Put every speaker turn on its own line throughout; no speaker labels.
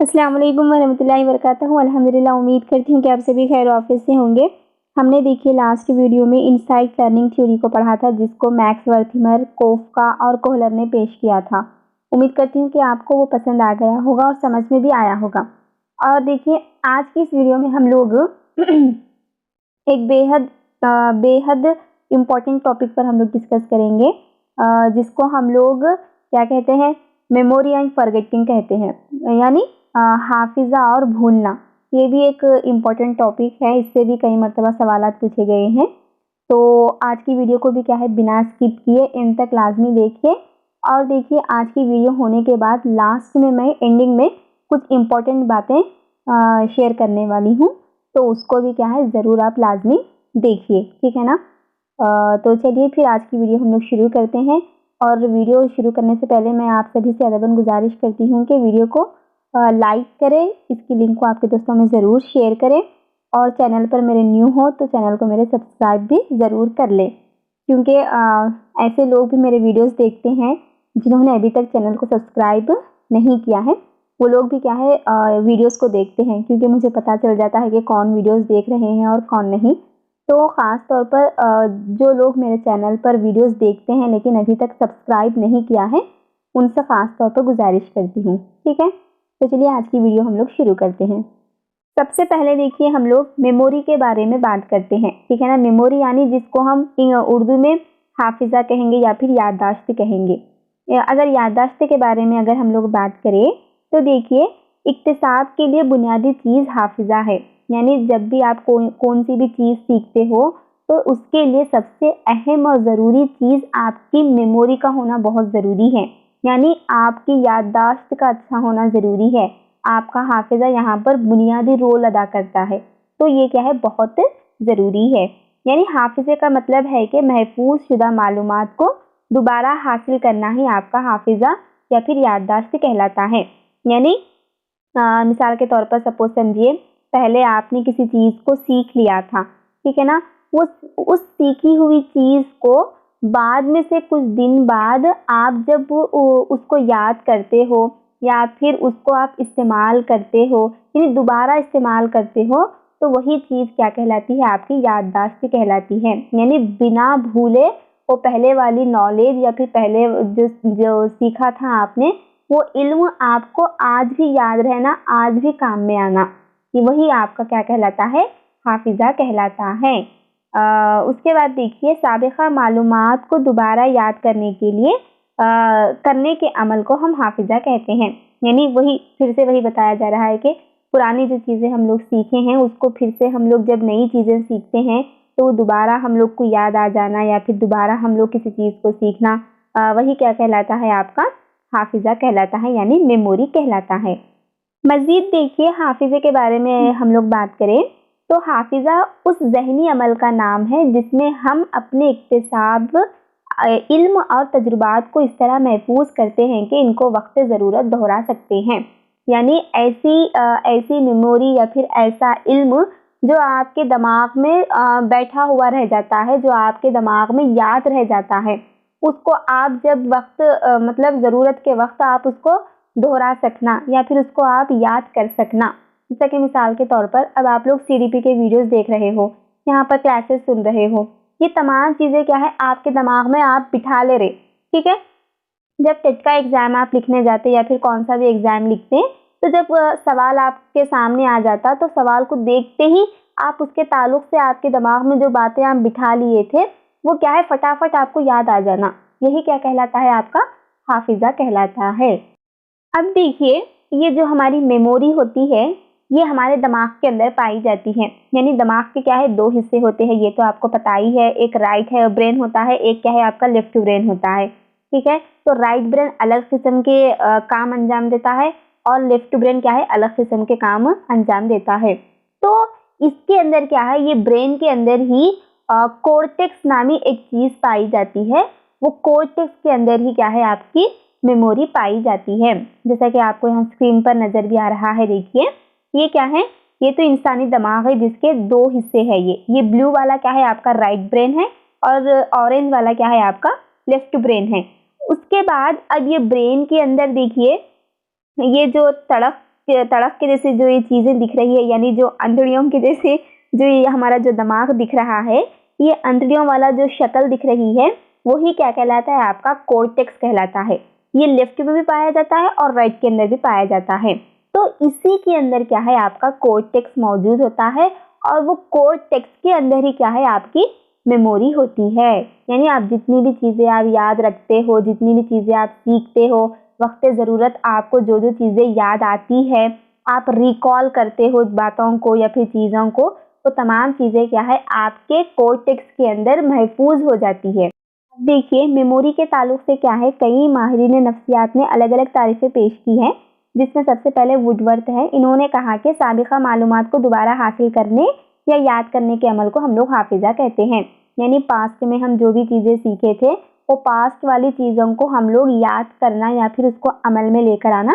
अस्सलाम वालेकुम वरहमतुल्लाहि वबरकातुहू। अल्हम्दुलिल्लाह, उम्मीद करती हूँ कि आप सभी खैर ऑफिस से होंगे। हमने देखिए लास्ट वीडियो में इनसाइट लर्निंग थ्योरी को पढ़ा था, जिसको मैक्स वर्थिमर, कोफका और कोहलर ने पेश किया था। उम्मीद करती हूँ कि आपको वो पसंद आ गया होगा और समझ में भी आया होगा। और देखिए आज की इस वीडियो में हम लोग एक बेहद इम्पॉर्टेंट टॉपिक पर हम लोग डिस्कस करेंगे, जिसको हम लोग क्या कहते हैं, मेमोरी एंड फॉरगेटिंग कहते हैं, यानी हाफिज़ा और भूलना। ये भी एक इम्पॉर्टेंट टॉपिक है, इससे भी कई मरतबा सवालात पूछे गए हैं। तो आज की वीडियो को भी क्या है, बिना स्किप किए एंड तक लाजमी देखिए। और देखिए आज की वीडियो होने के बाद लास्ट में मैं एंडिंग में कुछ इम्पॉर्टेंट बातें शेयर करने वाली हूँ, तो उसको भी क्या है ज़रूर आप लाजमी देखिए, ठीक है ना। तो चलिए फिर आज की वीडियो हम लोग शुरू करते हैं। और वीडियो शुरू करने से पहले मैं आप सभी से अदबन गुजारिश करती हूँ कि वीडियो को लाइक करें, इसकी लिंक को आपके दोस्तों में ज़रूर शेयर करें, और चैनल पर मेरे न्यू हो तो चैनल को मेरे सब्सक्राइब भी ज़रूर कर लें, क्योंकि ऐसे लोग भी मेरे वीडियोस देखते हैं जिन्होंने अभी तक चैनल को सब्सक्राइब नहीं किया है। वो लोग भी क्या है वीडियोस को देखते हैं, क्योंकि मुझे पता चल जाता है कि कौन वीडियोस देख रहे हैं और कौन नहीं। तो ख़ास तौर पर जो लोग मेरे चैनल पर वीडियोस देखते हैं लेकिन अभी तक सब्सक्राइब नहीं किया है, उनसे ख़ास तौर पर गुजारिश करती हूँ, ठीक है। तो चलिए आज की वीडियो हम लोग शुरू करते हैं। सबसे पहले देखिए हम लोग मेमोरी के बारे में बात करते हैं, ठीक है ना। मेमोरी यानी जिसको हम उर्दू में हाफिज़ा कहेंगे या फिर याददाश्त कहेंगे। अगर याददाश्त के बारे में अगर हम लोग बात करें तो देखिए इक्तिसाब के लिए बुनियादी चीज़ हाफिज़ा है, यानी जब भी आप कौन सी भी चीज़ सीखते हो तो उसके लिए सबसे अहम और ज़रूरी चीज़ आपकी मेमोरी का होना बहुत ज़रूरी है, यानी आपकी याददाश्त का अच्छा होना ज़रूरी है। आपका हाफिज़ा यहाँ पर बुनियादी रोल अदा करता है, तो ये क्या है, बहुत ज़रूरी है। यानी हाफिज़े का मतलब है कि महफूज शुदा मालूमात को दोबारा हासिल करना ही आपका हाफिज़ा या फिर याददाश्त कहलाता है। यानी मिसाल के तौर पर सपोज समझिए, पहले आपने किसी चीज़ को सीख लिया था, ठीक है ना। उस सीखी हुई चीज़ को बाद में से कुछ दिन बाद आप जब उसको याद करते हो या फिर उसको आप इस्तेमाल करते हो, यानी दोबारा इस्तेमाल करते हो, तो वही चीज़ क्या कहलाती है, आपकी याददाश्त कहलाती है। यानी बिना भूले वो पहले वाली नॉलेज या फिर पहले जो सीखा था आपने, वो इल्म आपको आज भी याद रहना, आज भी काम में आना, कि वही आपका क्या कहलाता है, हाफिज़ा कहलाता है। उसके बाद देखिए साबिक़ा मालूमात को दोबारा याद करने के लिए करने के अमल को हम हाफिज़ा कहते हैं। यानी वही फिर से वही बताया जा रहा है कि पुरानी जो चीज़ें हम लोग सीखे हैं उसको फिर से हम लोग जब नई चीज़ें सीखते हैं तो दोबारा हम लोग को याद आ जाना या फिर दोबारा हम लोग किसी चीज़ को सीखना, वही क्या कहलाता है, आपका हाफिज़ा कहलाता है, यानी मेमोरी कहलाता है। मज़ीद देखिए हाफिज़े के बारे में हम लोग बात करें तो हाफिज़ा उस ज़हनी अमल का नाम है जिसमें हम अपने इक्तिसाब इल्म और तजुर्बात को इस तरह महफूज करते हैं कि इनको वक्त ज़रूरत दोहरा सकते हैं। यानी ऐसी मेमोरी या फिर ऐसा इल्म जो आपके दिमाग में बैठा हुआ रह जाता है, जो आपके दिमाग में याद रह जाता है, उसको आप जब वक्त मतलब ज़रूरत के वक्त आप उसको दोहरा सकना या फिर उसको आप याद कर सकना। जैसा कि मिसाल के तौर पर अब आप लोग सीडीपी के वीडियोस देख रहे हो, यहाँ पर क्लासेस सुन रहे हो, ये तमाम चीज़ें क्या है आपके दिमाग में आप बिठा ले रहे, ठीक है। जब टेट का एग्ज़ाम आप लिखने जाते या फिर कौन सा भी एग्ज़ाम लिखते हैं, तो जब सवाल आपके सामने आ जाता तो सवाल को देखते ही आप उसके ताल्लुक से आपके दिमाग में जो बातें आप बिठा लिए थे वो क्या है फटाफट आपको याद आ जाना, यही क्या कहलाता है, आपका हाफिज़ा कहलाता है। अब देखिए ये जो हमारी मेमोरी होती है ये हमारे दिमाग के अंदर पाई जाती है, यानी दिमाग के क्या है, दो हिस्से होते हैं, ये तो आपको पता ही है, एक राइट है ब्रेन होता है, एक क्या है आपका लेफ्ट ब्रेन होता है, ठीक है। तो राइट ब्रेन अलग किस्म के काम अंजाम देता है और लेफ्ट ब्रेन क्या है, अलग किस्म के काम अंजाम देता है। तो इसके अंदर क्या है, ये ब्रेन के अंदर ही कोर्टेक्स नामी एक चीज़ पाई जाती है, वो कोर्टेक्स के अंदर ही क्या है आपकी मेमोरी पाई जाती है। जैसा कि आपको यहाँ स्क्रीन पर नज़र भी आ रहा है, देखिए ये क्या है, ये तो इंसानी दिमाग है जिसके दो हिस्से हैं। ये ब्लू वाला क्या है आपका राइट ब्रेन है और ऑरेंज वाला क्या है आपका लेफ्ट ब्रेन है। उसके बाद अब ये ब्रेन के अंदर देखिए ये जो तड़क तड़क के जैसे जो ये चीज़ें दिख रही है, यानी जो अंतड़ियों के जैसे जो ये हमारा जो दिमाग दिख रहा है, ये अंतड़ियों वाला जो शक्ल दिख रही है, वही क्या कहलाता है? आपका कोर्टेक्स कहलाता है। ये लेफ्ट में भी पाया जाता है और राइट के अंदर भी पाया जाता है। तो इसी के अंदर क्या है? आपका कोर्टेक्स मौजूद होता है और वो कोर्टेक्स के अंदर ही क्या है? आपकी मेमोरी होती है। यानी आप जितनी भी चीज़ें आप याद रखते हो, जितनी भी चीज़ें आप सीखते हो, वक्त ज़रूरत आपको जो जो चीज़ें याद आती है, आप रिकॉल करते हो बातों को या फिर चीज़ों को, तो तमाम चीज़ें क्या है? आपके कोर्टेक्स के अंदर महफूज हो जाती है। देखिए, मेमोरी के ताल्लुक से क्या है, कई माहिरीन नफ्सियात ने अलग अलग तारीफ़ें पेश की हैं, जिसमें सबसे पहले वुडवर्थ है। इन्होंने कहा कि साबिक़ा मालूमात को दोबारा हासिल करने या याद करने के अमल को हम लोग हाफिज़ा कहते हैं। यानी पास्ट में हम जो भी चीज़ें सीखे थे, वो पास्ट वाली चीज़ों को हम लोग याद करना या फिर उसको अमल में लेकर आना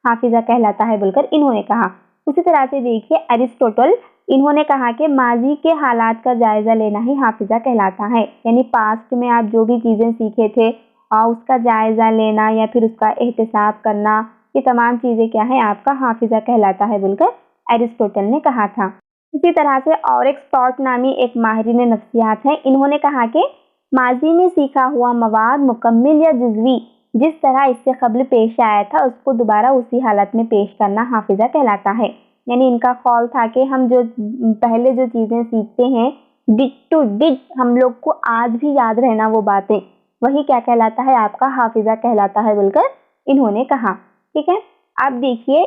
हाफिज़ा कहलाता है बोलकर इन्होंने कहा। उसी तरह से देखिए अरिस्टोटल, इन्होंने कहा कि माजी के हालात का जायज़ा लेना ही हाफिज़ा कहलाता है। यानी पास्ट में आप जो भी चीज़ें सीखे थे उसका जायज़ा लेना या फिर उसका एहतिसाब करना, ये तमाम चीज़ें क्या है? आपका हाफिज़ा कहलाता है बोलकर अरिस्टोटल ने कहा था। इसी तरह से ऑरेक्स टॉट नामी एक माहिरीन नफ्सियात है। इन्होंने कहा कि माजी में सीखा हुआ मवाद मुकम्मिल या जुज़वी जिस तरह इससे कब्ल पेश आया था, उसको दोबारा उसी हालत में पेश करना हाफिज़ा कहलाता है। यानी इनका कौल था कि हम जो पहले जो चीज़ें सीखते हैं, डिट टू डिट हम लोग को आज भी याद रहना वो बातें, वही क्या कहलाता है? आपका हाफिज़ा कहलाता है बोलकर इन्होंने कहा। ठीक है, अब देखिए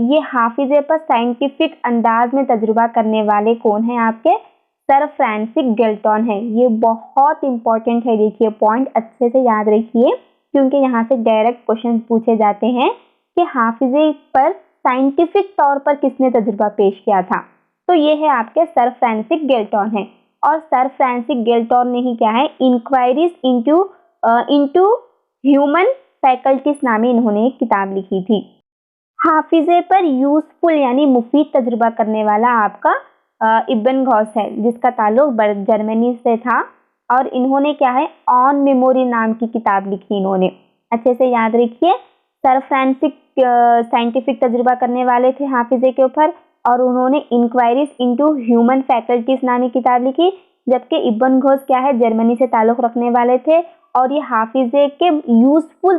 ये हाफिज़े पर साइंटिफिक अंदाज में तजुर्बा करने वाले कौन हैं? आपके सर फ्रांसिस गेल्टन है। ये बहुत इंपॉर्टेंट है, देखिए पॉइंट अच्छे से याद रखिए, क्योंकि यहाँ से डायरेक्ट क्वेश्चन पूछे जाते हैं कि हाफिज़े पर साइंटिफिक तौर पर किसने तजुर्बा पेश किया था। तो ये है आपके सर फ्रांसिस गेल्टन है। और सर फ्रांसिस गेल्टन ने ही क्या है? इंक्वायरीज इनटू ह्यूमन फैकल्टीज नामी इन्होंने एक किताब लिखी थी। हाफिज़े पर यूजफुल यानी मुफीद तजुर्बा करने वाला आपका इब्न गौस है, जिसका ताल्लुक जर्मनी से था। और इन्होंने क्या है? ऑन मेमोरी नाम की किताब लिखी इन्होंने। अच्छे से याद रखिए, सर फ्रांसिस साइंटिफिक तजुर्बा करने वाले थे हाफिज़े के ऊपर, और उन्होंने इंक्वायरीज इनटू ह्यूमन फैकल्टीज नामी किताब लिखी। जबकि इब्न गौस क्या है? जर्मनी से ताल्लुक रखने वाले थे, और ये हाफिज़े के यूजफुल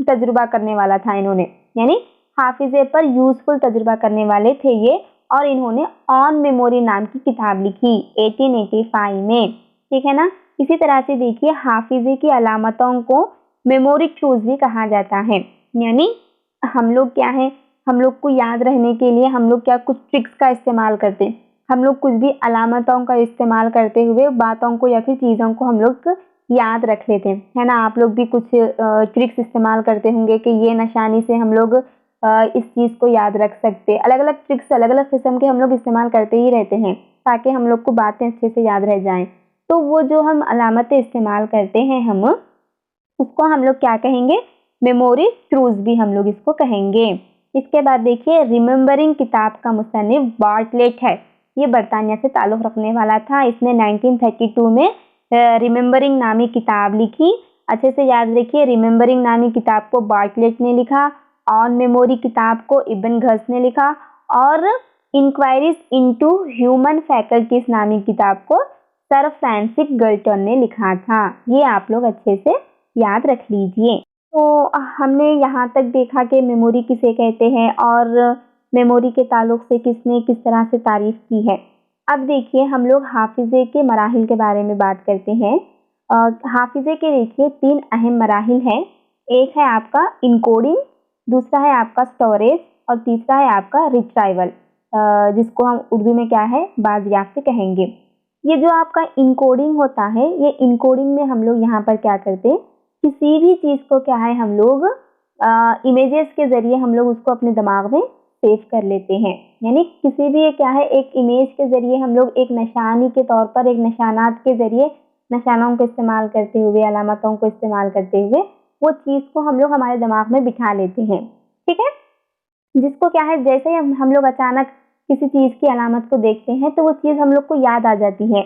तजुर्बा करने वाला था इन्होंने। यानी हाफिज़े पर यूजफुल तजुर्बा करने वाले थे ये, और इन्होंने ऑन मेमोरी नाम की किताब लिखी 1885 में। ठीक है ना। इसी तरह से देखिए, हाफिज़े की अलामतों को मेमोरी क्यूज भी कहा जाता है। यानी हम लोग क्या है, हम लोग को याद रहने के लिए हम लोग क्या कुछ ट्रिक्स का इस्तेमाल करते हैं। हम लोग कुछ भी अलामतों का इस्तेमाल करते हुए बातों को या फिर चीज़ों को हम लोग याद रख लेते हैं, है ना। आप लोग भी कुछ ट्रिक्स इस्तेमाल करते होंगे कि ये निशानी से हम लोग इस चीज़ को याद रख सकते। अलग अलग ट्रिक्स अलग अलग किस्म के हम लोग इस्तेमाल करते ही रहते हैं, ताकि हम लोग को बातें अच्छे से याद रह जाएं। तो वो जो हम अलामतें इस्तेमाल करते हैं हम उसको हम लोग क्या कहेंगे? मेमोरी क्रूज भी हम लोग इसको कहेंगे। इसके बाद देखिए, रिमेम्बरिंग किताब का मुसन्निफ बार्टलेट है। ये बरतानिया से ताल्लुक़ रखने वाला था। इसने 1932 में रिमेम्बरिंग नामी किताब लिखी। अच्छे से याद रखिए, रिमेम्बरिंग नामी किताब को बार्टलेट ने लिखा, ऑन मेमोरी किताब को इब्न गौस ने लिखा, और इंक्वायरीज इनटू ह्यूमन फैकल्टीज नामी किताब को सर फ्रांसिस गेल्टन ने लिखा था। ये आप लोग अच्छे से याद रख लीजिए। तो हमने यहाँ तक देखा कि मेमोरी किसे कहते हैं और मेमोरी के ताल्लुक से किसने किस तरह से तारीफ की है। अब देखिए, हम लोग हाफिज़े के मराहिल के बारे में बात करते हैं। हाफिज़े के देखिए 3 अहम मराहिल हैं। एक है आपका इनकोडिंग, दूसरा है आपका स्टोरेज, और तीसरा है आपका रिट्राइवल, जिसको हम उर्दू में क्या है? बाजियाफ्त कहेंगे। ये जो आपका इनकोडिंग होता है, ये इनकोडिंग में हम लोग यहाँ पर क्या करते हैं? किसी भी चीज़ को क्या है, हम लोग इमेजेस के ज़रिए हम लोग उसको अपने दिमाग में सेव कर लेते हैं। यानी किसी भी क्या है, एक इमेज के ज़रिए हम लोग एक निशानी के तौर पर, एक निशानात के ज़रिए, निशानों को इस्तेमाल करते हुए, अलामतों को इस्तेमाल करते हुए वो चीज़ को हम लोग हमारे दिमाग में बिठा लेते हैं। ठीक है, जिसको क्या है, जैसे ही हम लोग अचानक किसी चीज़ की अलामत को देखते हैं तो वो चीज़ हम लोग को याद आ जाती है।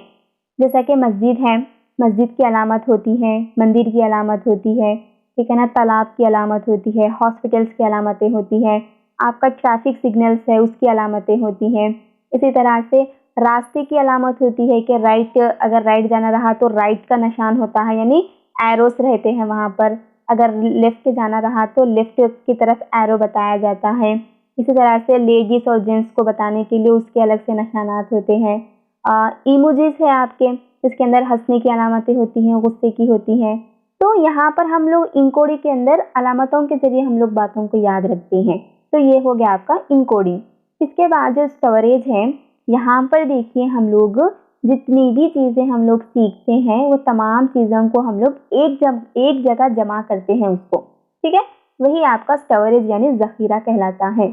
जैसा कि मस्जिद है, मस्जिद की अलामत होती है, मंदिर की अलामत होती है, ठीक है ना, तालाब की अलामत होती है, हॉस्पिटल्स की अलामतें होती हैं, आपका ट्रैफिक सिग्नल्स है उसकी अलामतें होती हैं। इसी तरह से रास्ते की अलामत होती है कि राइट, अगर राइट जाना रहा तो राइट का निशान होता है, यानी एरोस रहते हैं वहाँ पर। अगर लेफ्ट जाना रहा तो लेफ्ट की तरफ एरो बताया जाता है। इसी तरह से लेडीज और जेंट्स को बताने के लिए उसके अलग से निशानात होते हैं। इमोजीज है आपके, इसके अंदर हंसने की अलामतें होती हैं, गुस्से की होती हैं। तो यहाँ पर हम लोग इनकोडिंग के अंदर अलामतों के जरिए हम लोग बातों को याद रखते हैं। तो ये हो गया आपका इनकोडिंग। इसके बाद जो स्टोरेज है, यहाँ पर देखिए हम लोग जितनी भी चीज़ें हम लोग सीखते हैं वो तमाम चीज़ों को हम लोग एक जगह जमा करते हैं उसको, ठीक है। वही आपका स्टोरेज यानी ज़ख़ीरा कहलाता है।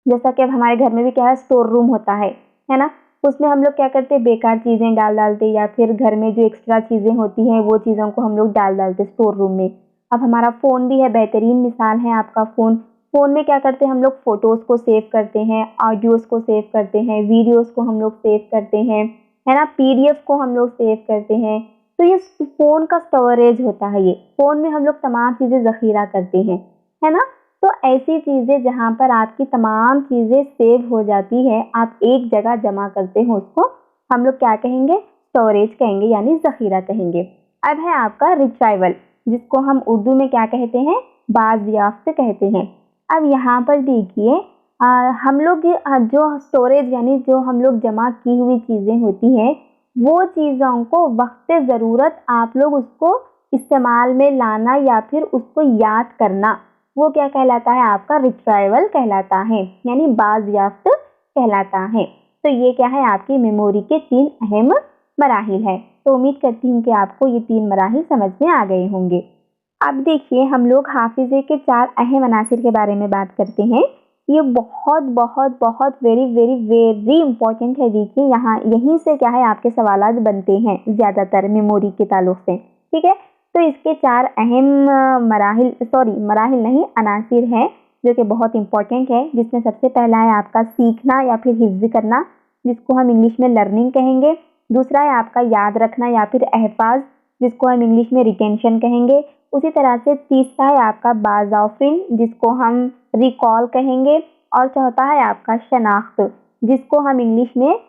जैसा कि अब हमारे घर में भी क्या है, स्टोर रूम होता है ना। उसमें हम लोग क्या करते हैं, बेकार चीज़ें डालते, या फिर घर में जो एक्स्ट्रा चीज़ें होती हैं वो चीज़ों को हम लोग डालते स्टोर रूम में। अब हमारा फ़ोन भी है, बेहतरीन मिसाल है आपका फ़ोन। फ़ोन में क्या करते हैं हम लोग, फ़ोटोज़ को सेव करते हैं, ऑडियोज़ को सेव करते हैं, वीडियोज़ को हम लोग सेव करते हैं, है ना, PDF को हम लोग सेव करते हैं। तो ये फ़ोन का स्टोरेज होता है। ये फ़ोन में हम लोग तमाम चीज़ें ज़ख़ीरा करते हैं, है ना। तो ऐसी चीज़ें जहाँ पर आपकी तमाम चीज़ें सेव हो जाती है, आप एक जगह जमा करते हो, उसको हम लोग क्या कहेंगे, स्टोरेज कहेंगे, यानी ज़ख़ीरा कहेंगे। अब है आपका रिट्राइवल, जिसको हम उर्दू में क्या कहते हैं, बाज़याफ्त कहते हैं। अब यहाँ पर देखिए हम लोग जो स्टोरेज यानी जो हम लोग जमा की हुई चीज़ें होती हैं, वो चीज़ों को वक्त ज़रूरत आप लोग उसको इस्तेमाल में लाना या फिर उसको याद करना, वो क्या कहलाता है, आपका रिट्राइवल कहलाता है, यानी बाज़याफ्त कहलाता है। तो ये क्या है, आपकी मेमोरी के 3 अहम मराहिल है। तो उम्मीद करती हूँ कि आपको ये 3 मराहिल समझ में आ गए होंगे। अब देखिए हम लोग हाफिज़े के 4 अहम अनासिर के बारे में बात करते हैं। ये बहुत बहुत बहुत वेरी वेरी वेरी इंपॉर्टेंट है। देखिए यहाँ यहीं से क्या है, आपके सवालात बनते हैं ज़्यादातर मेमोरी के ताल्लुक से, ठीक है। तो इसके 4 अहम मराहिल नहीं, अनासिर हैं जो कि बहुत इंपॉर्टेंट है। जिसमें सबसे पहला है आपका सीखना या फिर हिफ्ज़ करना, जिसको हम इंग्लिश में लर्निंग कहेंगे। दूसरा है आपका याद रखना या फिर एहफाज, जिसको हम इंग्लिश में रिटेंशन कहेंगे। उसी तरह से तीसरा है आपका बाज़ाफ़िन, जिसको हम रिकॉल कहेंगे। और चौथा है आपका शनाख्त, जिसको हम इंग्लिश में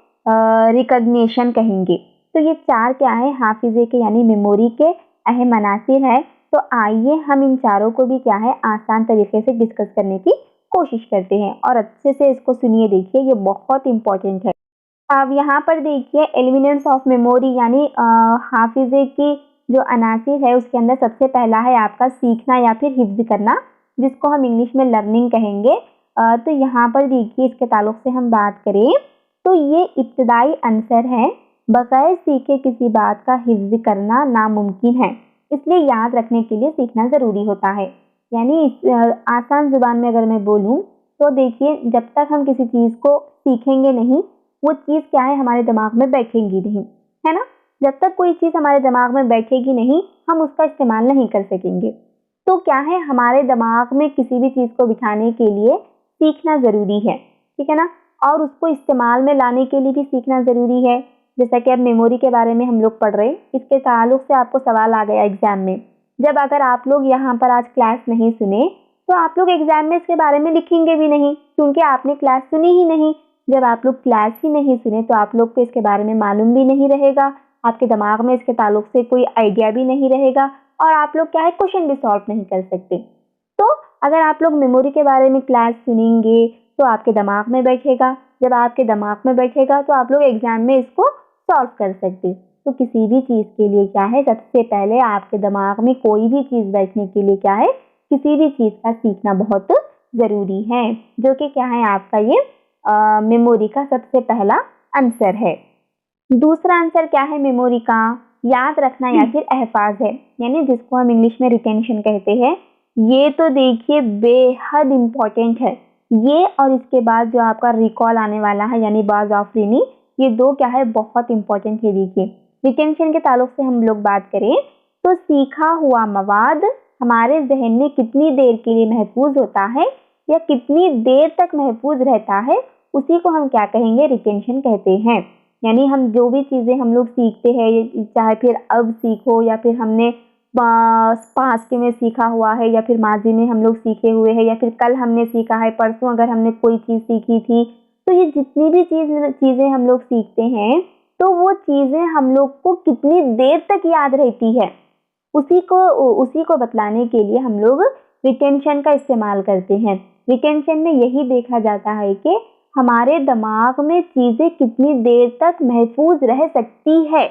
रिकग्निशन कहेंगे। तो ये 4 क्या है, हाफिज़े के यानी मेमोरी के अहम अनासिर है। तो आइए हम इन चारों को भी क्या है, आसान तरीके से डिस्कस करने की कोशिश करते हैं और अच्छे से इसको सुनिए, देखिए ये बहुत इंपॉर्टेंट है। अब यहाँ पर देखिए एलिमेंट्स ऑफ मेमोरी यानी हाफिज़े की जो अनासिर है उसके अंदर सबसे पहला है आपका सीखना या फिर हिफ्ज़ करना, जिसको हम इंग्लिश में लर्निंग कहेंगे। तो यहाँ पर देखिए इसके ताल्लुक से हम बात करें तो ये इब्तदाई अंसर है। बगैर सीखे किसी बात का हिफ्ज़ करना नामुमकिन है, इसलिए याद रखने के लिए सीखना ज़रूरी होता है। यानी आसान ज़ुबान में अगर मैं बोलूँ तो देखिए जब तक हम किसी चीज़ को सीखेंगे नहीं, वो चीज़ क्या है, हमारे दिमाग में बैठेगी नहीं, है ना। जब तक कोई चीज़ हमारे दिमाग में बैठेगी नहीं, हम उसका इस्तेमाल नहीं कर सकेंगे। तो क्या है, हमारे दिमाग में किसी भी चीज़ को बिठाने के लिए सीखना ज़रूरी है, ठीक है ना। और उसको इस्तेमाल में लाने के लिए भी सीखना ज़रूरी है। जैसा कि अब मेमोरी के बारे में हम लोग पढ़ रहे हैं, इसके ताल्लुक से आपको सवाल आ गया एग्ज़ाम में। जब अगर आप लोग यहाँ पर आज क्लास नहीं सुने तो आप लोग एग्ज़ाम में इसके बारे में लिखेंगे भी नहीं, क्योंकि आपने क्लास सुनी ही नहीं। जब आप लोग क्लास ही नहीं सुने तो आप लोग को इसके बारे में मालूम भी नहीं रहेगा, आपके दिमाग में इसके ताल्लुक से कोई आइडिया भी नहीं रहेगा और आप लोग क्या है, क्वेश्चन भी सॉल्व नहीं कर सकते। तो अगर आप लोग मेमोरी के बारे में क्लास सुनेंगे तो आपके दिमाग में बैठेगा। जब आपके दिमाग में बैठेगा तो आप लोग एग्ज़ाम में इसको सॉल्व कर सकते। तो किसी भी चीज़ के लिए क्या है, सबसे पहले आपके दिमाग में कोई भी चीज़ बैठने के लिए क्या है, किसी भी चीज़ का सीखना बहुत ज़रूरी है, जो कि क्या है आपका ये मेमोरी का सबसे पहला आंसर है। दूसरा आंसर क्या है मेमोरी का, याद रखना या फिर अहफाज है, यानी जिसको हम इंग्लिश में रिटेंशन कहते हैं। ये तो देखिए बेहद इम्पॉर्टेंट है। ये और इसके बाद जो आपका रिकॉल आने वाला है यानी बाज़ाफ़िनी, ये 2 क्या है, बहुत इंपॉर्टेंट है। देखिए रिटेंशन के ताल्लुक से हम लोग बात करें तो सीखा हुआ मवाद हमारे जहन में कितनी देर के लिए महफूज होता है या कितनी देर तक महफूज रहता है, उसी को हम क्या कहेंगे, रिटेंशन कहते हैं। यानी हम जो भी चीज़ें हम लोग सीखते हैं, चाहे फिर अब सीखो या फिर हमने पास्ट में सीखा हुआ है या फिर माजी में हम लोग सीखे हुए हैं या फिर कल हमने सीखा है, परसों अगर हमने कोई चीज़ सीखी थी, तो ये जितनी भी चीज़ें हम लोग सीखते हैं तो वो चीज़ें हम लोग को कितनी देर तक याद रहती है, उसी को बतलाने के लिए हम लोग रिटेंशन का इस्तेमाल करते हैं। रिटेंशन में यही देखा जाता है कि हमारे दिमाग में चीज़ें कितनी देर तक महफूज रह सकती है,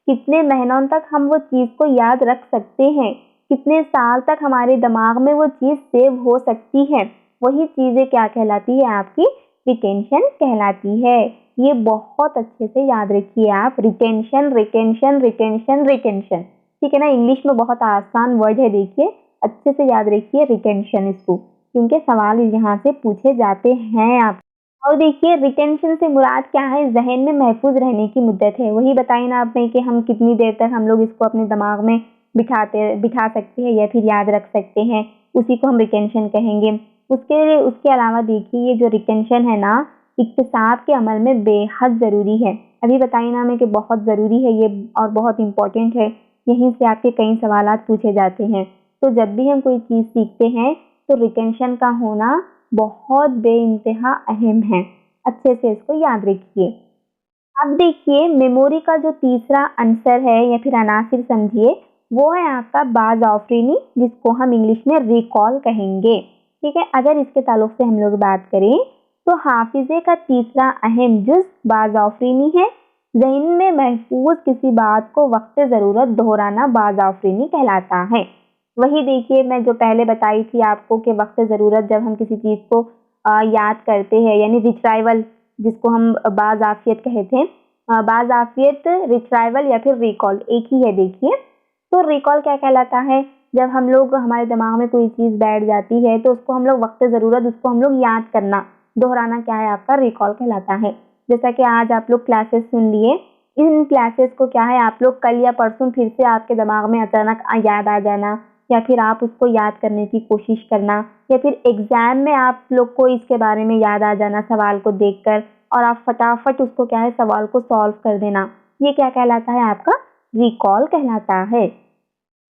कितने महीनों तक हम वो चीज़ को याद रख सकते हैं, कितने साल तक हमारे दिमाग में वो चीज़ सेव हो सकती है। वही चीज़ें क्या कहलाती है, आपकी रिटेंशन कहलाती है। ये बहुत अच्छे से याद रखिए आप, रिटेंशन रिटेंशन रिटेंशन रिटेंशन, ठीक है ना। इंग्लिश में बहुत आसान वर्ड है, देखिए अच्छे से याद रखिए रिटेंशन इसको, क्योंकि सवाल यहाँ से पूछे जाते हैं आप। और देखिए रिटेंशन से मुराद क्या है, जहन में महफूज रहने की मुद्दत है। वही बताई ना आपने कि हम कितनी देर तक हम लोग इसको अपने दिमाग में बिठा सकते हैं या फिर याद रख सकते हैं, उसी को हम रिटेंशन कहेंगे। उसके अलावा देखिए ये जो रिटेंशन है ना, इक्तिसाब के अमल में बेहद ज़रूरी है। अभी बताई ना मैं कि बहुत ज़रूरी है ये और बहुत इम्पोर्टेंट है, यहीं से आपके कई सवालात पूछे जाते हैं। तो जब भी हम कोई चीज़ सीखते हैं तो रिटेंशन का होना बहुत बेइंतहा अहम है, अच्छे से इसको याद रखिए। अब देखिए मेमोरी का जो तीसरा अंसर है या फिर अनासिर समझिए, वो है आपका बाज आफरीनी, जिसको हम इंग्लिश में रिकॉल कहेंगे, ठीक है। अगर इसके ताल्लुक से हम लोग बात करें तो हाफिजे का तीसरा अहम जुज़ बाज आफरीनी है। ज़हन में महफूज किसी बात को वक्त ज़रूरत दोहराना बाज आफरीनी कहलाता है। वही देखिए मैं जो पहले बताई थी आपको कि वक्त ज़रूरत जब हम किसी चीज़ को याद करते हैं, यानी रिट्राइवल, जिसको हम बाज़ाफ़ियत कहते हैं। बाज़ाफ़ियत, रिट्राइवल या फिर रिकॉल एक ही है देखिए। तो रिकॉल क्या कहलाता है, जब हम लोग हमारे दिमाग में कोई चीज़ बैठ जाती है तो उसको हम लोग वक्त ज़रूरत उसको हम लोग याद करना, दोहराना क्या है आपका रिकॉल कहलाता है। जैसा कि आज आप लोग क्लासेस सुन लिए, इन क्लासेस को क्या है आप लोग कल या परसों फिर से आपके दिमाग में अचानक याद आ जाना, या फिर आप उसको याद करने की कोशिश करना, या फिर एग्ज़ाम में आप लोग को इसके बारे में याद आ जाना सवाल को देखकर, और आप फटाफट उसको क्या है सवाल को सॉल्व कर देना, ये क्या कहलाता है आपका रिकॉल कहलाता है।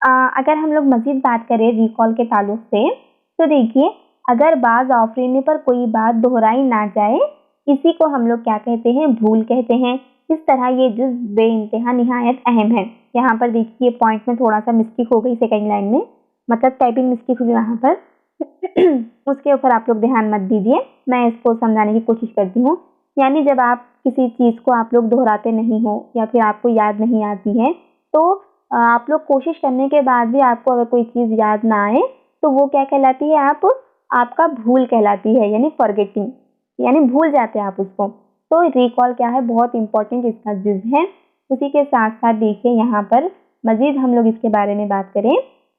अगर हम लोग मज़ीद बात करें रिकॉल के ताल्लुक से, तो देखिए अगर बाज आफरीने पर कोई बात दोहराई ना जाए, इसी को हम लोग क्या कहते हैं, भूल कहते हैं। इस तरह ये जुज़ बेइंतहा निहायत अहम है। यहाँ पर देखिए पॉइंट में थोड़ा सा मिस्टेक हो गई सेकंड लाइन में, मतलब टाइपिंग मिस्टेक हुई वहाँ पर उसके ऊपर आप लोग ध्यान मत दीजिए, मैं इसको समझाने की कोशिश करती हूँ। यानी जब आप किसी चीज़ को आप लोग दोहराते नहीं हो या फिर आपको याद नहीं आती है, तो आप लोग कोशिश करने के बाद भी आपको अगर कोई चीज़ याद ना आए तो वो क्या कहलाती है, आपका भूल कहलाती है, यानी फॉरगेटिंग, यानी भूल जाते हैं आप उसको। तो रिकॉल क्या है, बहुत इंपॉर्टेंट इसका जुज़ है। उसी के साथ साथ देखिए यहाँ पर मज़ीद हम लोग इसके बारे में बात करें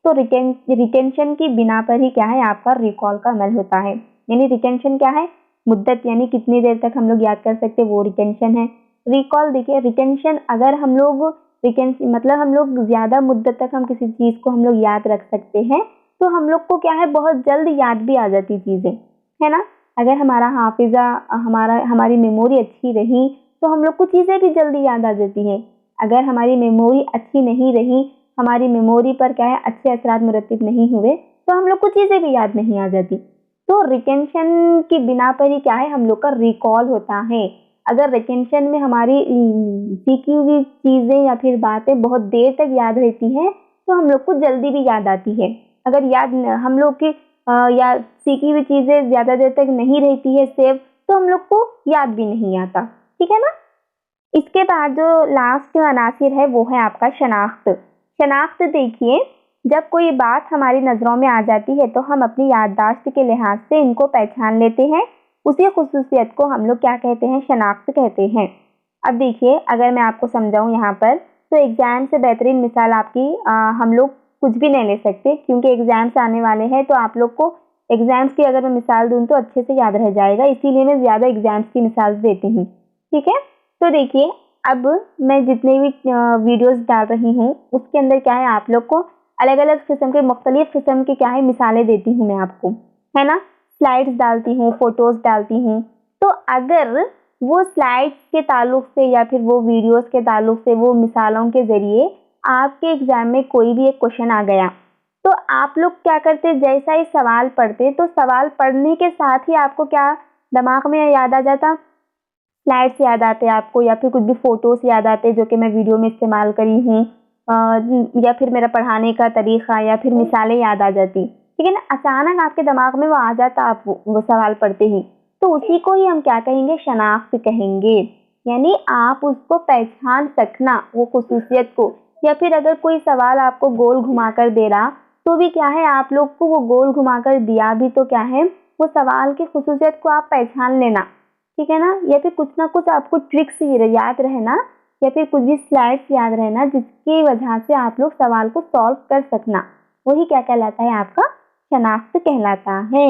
तो रिटेंशन की बिना पर ही क्या है आपका रिकॉल का अमल होता है। यानी रिटेंशन क्या है, मुद्दत, यानी कितनी देर तक हम लोग याद कर सकते हैं, वो रिटेंशन है। रिकॉल देखिए रिटेंशन, अगर हम लोग रिटेंशन मतलब हम लोग ज़्यादा मुद्दत तक हम किसी चीज़ को हम लोग याद रख सकते हैं, तो हम लोग को क्या है बहुत जल्द याद भी आ जाती चीज़ें, है ना। अगर हमारा हाफिज़ा हमारी मेमोरी अच्छी रही तो हम लोग को चीज़ें भी जल्दी याद आ जाती हैं। अगर हमारी मेमोरी अच्छी नहीं रही, हमारी मेमोरी पर क्या है अच्छे असरात मुरतब नहीं हुए, तो हम लोग को चीज़ें भी याद नहीं आ जाती। तो रिटेंशन की बिना पर ही क्या है हम लोग का रिकॉल होता है। अगर रिटेंशन में हमारी सीखी हुई चीज़ें या फिर बातें बहुत देर तक याद रहती हैं तो हम लोग को जल्दी भी याद आती है। अगर हम लोग की या सीखी हुई चीज़ें ज़्यादा देर तक नहीं रहती है सेव, तो हम लोग को याद भी नहीं आता, ठीक है ना। इसके बाद जो लास्ट अनासिर है वो है आपका शनाख्त। शनाख्त देखिए जब कोई बात हमारी नज़रों में आ जाती है तो हम अपनी याददाश्त के लिहाज से इनको पहचान लेते हैं, उसी खुसूसियत को हम लोग क्या कहते हैं, शनाख्त कहते हैं। अब देखिए अगर मैं आपको समझाऊं यहाँ पर, तो एग्ज़ाम से बेहतरीन मिसाल आपकी हम लोग कुछ भी नहीं ले सकते, क्योंकि एग्ज़ाम्स आने वाले हैं तो आप लोग को एग्ज़ाम्स की अगर मैं मिसाल दूँ तो अच्छे से याद रह जाएगा, इसीलिए मैं ज़्यादा एग्ज़ाम्स की मिसाल देती हूँ, ठीक है। तो देखिए अब मैं जितने भी वीडियोस डाल रही हूँ उसके अंदर क्या है आप लोग को अलग अलग किस्म के मुख्तलिफ किस्म की क्या है मिसालें देती हूँ मैं आपको, है ना। स्लाइड्स डालती हूँ, फोटोज़ डालती हूँ, तो अगर वो स्लाइड्स के ताल्लुक से या फिर वो वीडियोस के ताल्लुक से वो मिसालों के ज़रिए आपके एग्जाम में कोई भी एक क्वेश्चन आ गया तो आप लोग क्या करते, जैसा ही सवाल पढ़ते तो सवाल पढ़ने के साथ ही आपको क्या दिमाग में याद आ जाता, स्लाइड्स याद आते आपको, या फिर कुछ भी फोटोज याद आते जो कि मैं वीडियो में इस्तेमाल करी हूँ, या फिर मेरा पढ़ाने का तरीका या फिर मिसालें याद आ जाती। ठीक है ना, अचानक आपके दिमाग में वो आ जाता आप वो सवाल पढ़ते ही, तो उसी को ही हम क्या कहेंगे, शनाख्त कहेंगे। यानी आप उसको पहचान सकना, वो खुसूसियत को, या फिर अगर कोई सवाल आपको गोल घुमाकर दे रहा तो भी क्या है, आप लोग को वो गोल घुमाकर दिया भी तो क्या है, वो सवाल की खुसूसियत को आप पहचान लेना। ठीक है ना, या फिर कुछ ना कुछ आपको ट्रिक्स याद रहना, या फिर कुछ भी स्लाइड्स याद रहना जिसकी वजह से आप लोग सवाल को सॉल्व कर सकना, वही क्या कहलाता है, आपका शनाख्त कहलाता है।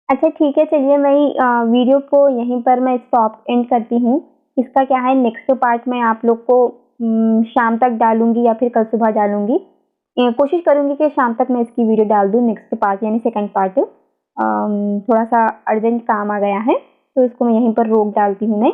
अच्छा ठीक है, चलिए मैं वीडियो को यहीं पर मैं स्टॉप एंड करती हूँ। इसका क्या है, नेक्स्ट पार्ट मैं आप लोग को शाम तक डालूंगी या फिर कल सुबह डालूंगी। कोशिश करूंगी कि शाम तक मैं इसकी वीडियो डाल दूँ, नेक्स्ट पार्ट यानी सेकंड पार्ट। थोड़ा सा अर्जेंट काम आ गया है तो इसको मैं यहीं पर रोक डालती हूँ। मैं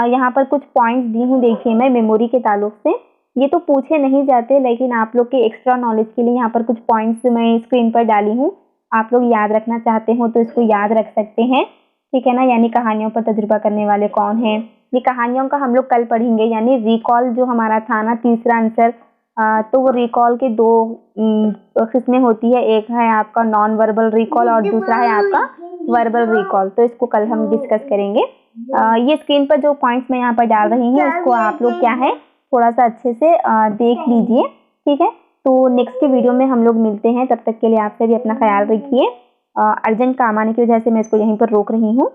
यहाँ पर कुछ पॉइंट्स दी हूँ, देखिए मैं मेमोरी के ताल्लुक से, ये तो पूछे नहीं जाते लेकिन आप लोग के एक्स्ट्रा नॉलेज के लिए यहाँ पर कुछ पॉइंट्स मैं स्क्रीन पर डाली हूँ। आप लोग याद रखना चाहते हो तो इसको याद रख सकते हैं। ठीक है ना, यानी कहानियों पर तजुर्बा करने वाले कौन हैं, ये कहानियों का हम लोग कल पढ़ेंगे। यानी रिकॉल जो हमारा था ना, तीसरा आंसर, तो वो रिकॉल के दो किस्में होती है, एक है आपका नॉन वर्बल रिकॉल और दूसरा है आपका वर्बल रिकॉल। तो इसको कल हम डिस्कस करेंगे। ये स्क्रीन पर जो पॉइंट्स मैं यहाँ पर डाल रही हूँ इसको आप लोग क्या है थोड़ा सा अच्छे से देख लीजिए। ठीक है, तो नेक्स्ट वीडियो में हम लोग मिलते हैं, तब तक के लिए आप सभी अपना ख्याल रखिए। अर्जेंट काम आने की वजह से मैं इसको यहीं पर रोक रही हूँ,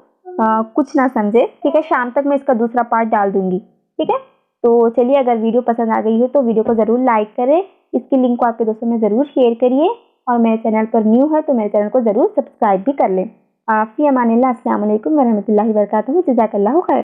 कुछ ना समझे। ठीक है, शाम तक मैं इसका दूसरा पार्ट डाल दूंगी। ठीक है, तो चलिए, अगर वीडियो पसंद आ गई हो तो वीडियो को ज़रूर लाइक करें, इसकी लिंक को आपके दोस्तों में ज़रूर शेयर करिए, और मेरे चैनल पर न्यू है तो मेरे चैनल को ज़रूर सब्सक्राइब भी कर लें। फ़ी अमानिल्लाह, अस्सलाम वालेकुम वरहमतुल्लाहि वबरकातुहू, जज़ाकल्लाहु खैर।